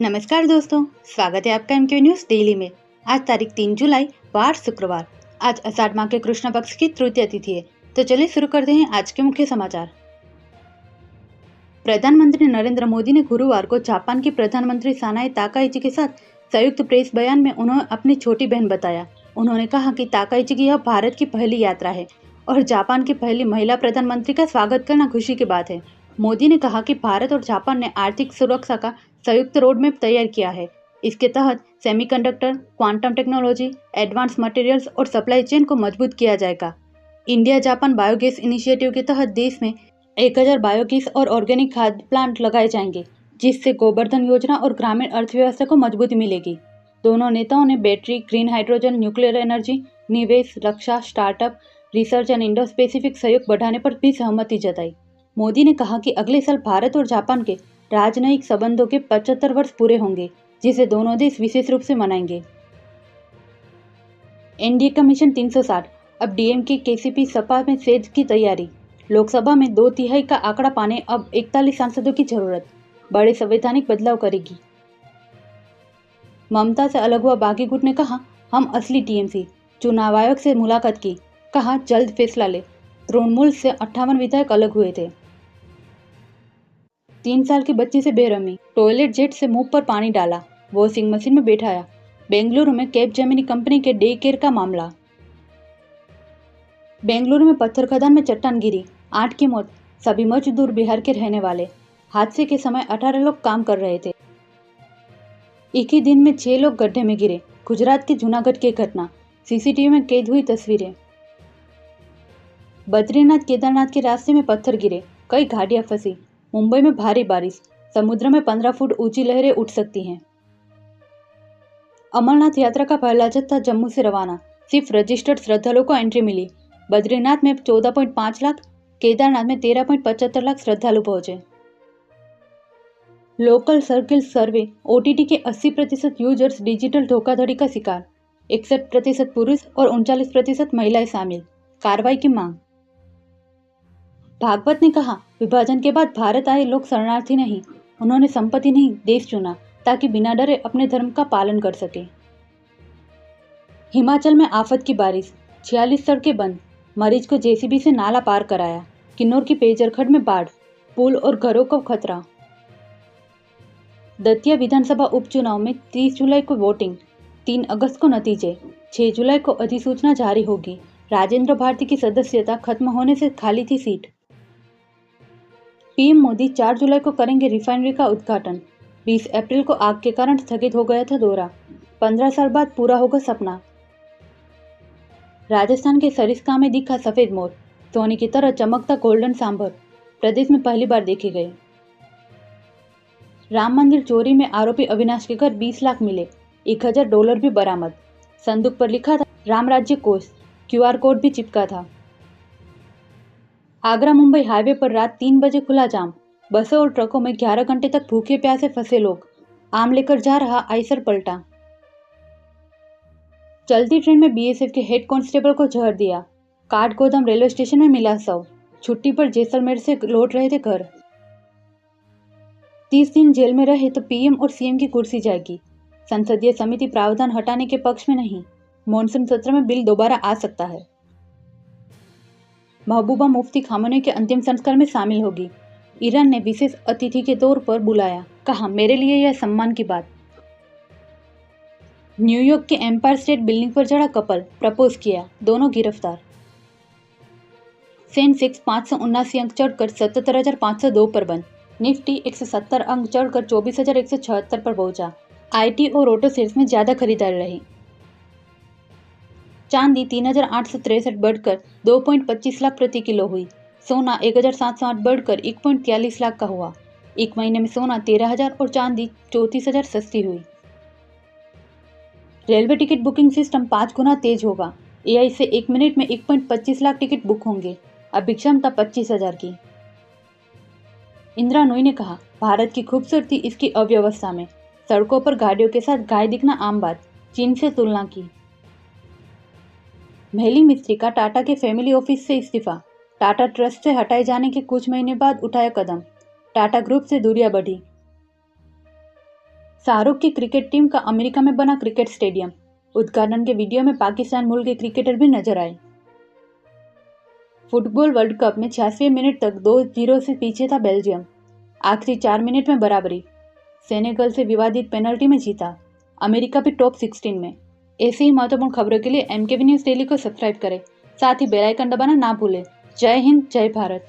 नमस्कार दोस्तों, स्वागत है आपका एमक्यू न्यूज डेली में। आज तारीख 3 जुलाई, वार शुक्रवार। आज आषाढ़ माह के कृष्ण पक्ष की तृतीया तिथि है। तो चलिए शुरू करते हैं आज के मुख्य समाचार। प्रधानमंत्री नरेंद्र मोदी ने गुरुवार को जापान की प्रधानमंत्री सानाए ताकाइची के साथ संयुक्त प्रेस बयान में उन्हें अपनी छोटी बहन बताया। उन्होंने कहा कि ताकाइची की यह भारत की पहली यात्रा है और जापान की पहली महिला प्रधानमंत्री का स्वागत करना खुशी की बात है। मोदी ने कहा कि भारत और जापान ने आर्थिक सुरक्षा का संयुक्त रोडमैप तैयार किया है। इसके तहत semiconductor, quantum technology, advance materials और सप्लाई चेन को मजबूत किया जाएगा। इंडिया जापान बायोगैस इनिशिएटिव के तहत देश में 1000 बायोगैस और ऑर्गेनिक खाद्य प्लांट लगाए जाएंगे, जिससे गोवर्धन योजना और ग्रामीण अर्थव्यवस्था को मजबूती मिलेगी। दोनों नेताओं ने battery, green hydrogen, nuclear energy, निवेश, रक्षा, startup, research and Indo Pacific सहयोग बढ़ाने पर भी सहमति जताई। मोदी ने कहा कि अगले साल भारत और जापान के राजनयिक संबंधों के 75 वर्ष पूरे होंगे, जिसे दोनों देश विशेष रूप से मनाएंगे। एनडीए का मिशन 360, अब डीएमके, केसीपी, सपा में सेज की तैयारी। लोकसभा में 2/3 का आंकड़ा पाने अब 41 सांसदों की जरूरत, बड़े संवैधानिक बदलाव करेगी। ममता से अलग हुआ बागी गुट ने कहा, हम असली टीएमसी। चुनाव आयोग से मुलाकात की, कहा जल्द फैसला ले। तृणमूल से 58 विधायक अलग हुए थे। 3 साल की बच्ची से बेरहमी, टॉयलेट जेट से मुंह पर पानी डाला, वॉशिंग मशीन में बैठाया। बेंगलुरु में कैप जेमिनी कंपनी के डे केयर का मामला। बेंगलुरु में पत्थर खदान में चट्टान गिरी, 8 की मौत, सभी मजदूर बिहार के रहने वाले। हादसे के समय 18 लोग काम कर रहे थे। एक ही दिन में 6 लोग गड्ढे में गिरे, गुजरात के जूनागढ़ की घटना, सीसीटीवी में कैद हुई तस्वीरें। बद्रीनाथ केदारनाथ के रास्ते में पत्थर गिरे, कई गाड़ियां फंसी। मुंबई में भारी बारिश, समुद्र में 15 फुट ऊंची लहरें उठ सकती हैं। अमरनाथ यात्रा का पहला जत्था जम्मू से रवाना, सिर्फ रजिस्टर्ड श्रद्धालुओं को एंट्री मिली। बद्रीनाथ में 14.5 लाख, केदारनाथ में 13.75 लाख श्रद्धालु पहुंचे। लोकल सर्किल सर्वे, ओटीटी के 80% यूजर्स डिजिटल धोखाधड़ी का शिकार, 61% पुरुष और 39% महिलाएं शामिल, कार्रवाई की मांग। भागवत ने कहा, विभाजन के बाद भारत आए लोग शरणार्थी नहीं, उन्होंने संपत्ति नहीं देश चुना, ताकि बिना डरे अपने धर्म का पालन कर सके। हिमाचल में आफत की बारिश, 46 सड़कें बंद, मरीज को जेसीबी से नाला पार कराया। किन्नौर की पेजर खड्ड में बाढ़, पुल और घरों को खतरा। दतिया विधानसभा उपचुनाव में 30 जुलाई को वोटिंग, 3 अगस्त को नतीजे, 6 जुलाई को अधिसूचना जारी होगी। राजेंद्र भारती की सदस्यता खत्म होने से खाली थी सीट। पीएम मोदी 4 जुलाई को करेंगे रिफाइनरी का उद्घाटन। 20 अप्रैल को आग के कारण स्थगित हो गया था दौरा, 15 साल बाद पूरा होगा सपना। राजस्थान के सरिस्का में दिखा सफेद मोर, सोने की तरह चमकता गोल्डन सांभर, प्रदेश में पहली बार देखे गए। राम मंदिर चोरी में आरोपी अविनाश के घर 20 लाख मिले, $1000 भी बरामद। संदूक पर लिखा था राम राज्य कोष, क्यूआर कोड भी चिपका था। आगरा मुंबई हाईवे पर रात 3 बजे खुला जाम, बसों और ट्रकों में 11 घंटे तक भूखे प्यासे फंसे लोग। आम लेकर जा रहा आइसर पलटा। चलती ट्रेन में बीएसएफ के हेड कांस्टेबल को जहर दिया, काठगोदाम रेलवे स्टेशन में मिला शव। छुट्टी पर जैसलमेर से लौट रहे थे घर। 30 दिन जेल में रहे तो पीएम और सीएम की कुर्सी जाएगी। संसदीय समिति प्रावधान हटाने के पक्ष में नहीं, मॉनसून सत्र में बिल दोबारा आ सकता है। महबूबा मुफ्ती खामोनी के अंतिम संस्कार में शामिल होगी। ईरान ने विशेष अतिथि के तौर पर बुलाया, कहा मेरे लिए यह सम्मान की बात। न्यूयॉर्क के एम्पायर स्टेट बिल्डिंग पर चढ़ा कपल, प्रपोज किया, दोनों गिरफ्तार। सेंसेक्स 579 अंक चढ़कर 77,502 पर बंद। निफ्टी 170 अंक चढ़कर 24,176 पर पहुंचा। आईटी और ऑटो शेयर्स में ज्यादा खरीदारी रही। चांदी 3,863 बढ़कर 2.25 लाख प्रति किलो हुई। सोना 1,708 बढ़कर 1.43 लाख का हुआ। एक महीने में सोना 13,000 और चांदी 34,000 सस्ती हुई। रेलवे टिकट बुकिंग सिस्टम 5 गुना तेज होगा। एआई से 1 मिनट में 1.25 लाख टिकट बुक होंगे, अभी क्षमता 25,000 की। इंदिरा नूई ने कहा, भारत की खूबसूरती इसकी अव्यवस्था में, सड़कों पर गाड़ियों के साथ गाय दिखना आम बात, चीन से तुलना की। महली मिस्त्री का टाटा के फैमिली ऑफिस से इस्तीफा, टाटा ट्रस्ट से हटाए जाने के कुछ महीने बाद उठाया कदम, टाटा ग्रुप से दूरियां बढ़ी। शाहरुख की क्रिकेट टीम का अमेरिका में बना क्रिकेट स्टेडियम। उद्घाटन के वीडियो में पाकिस्तान मूल के क्रिकेटर भी नजर आए। फुटबॉल वर्ल्ड कप में 86वें मिनट तक 2-0 से पीछे था बेल्जियम। आखिरी 4 मिनट में बराबरी। सेनेगल से विवादित पेनल्टी में जीता। अमेरिका भी टॉप 16 में। ऐसी ही महत्वपूर्ण खबरों के लिए MKV न्यूज़ डेली को सब्सक्राइब करें। साथ ही बेल आइकन दबाना ना भूलें। जय हिंद, जय भारत।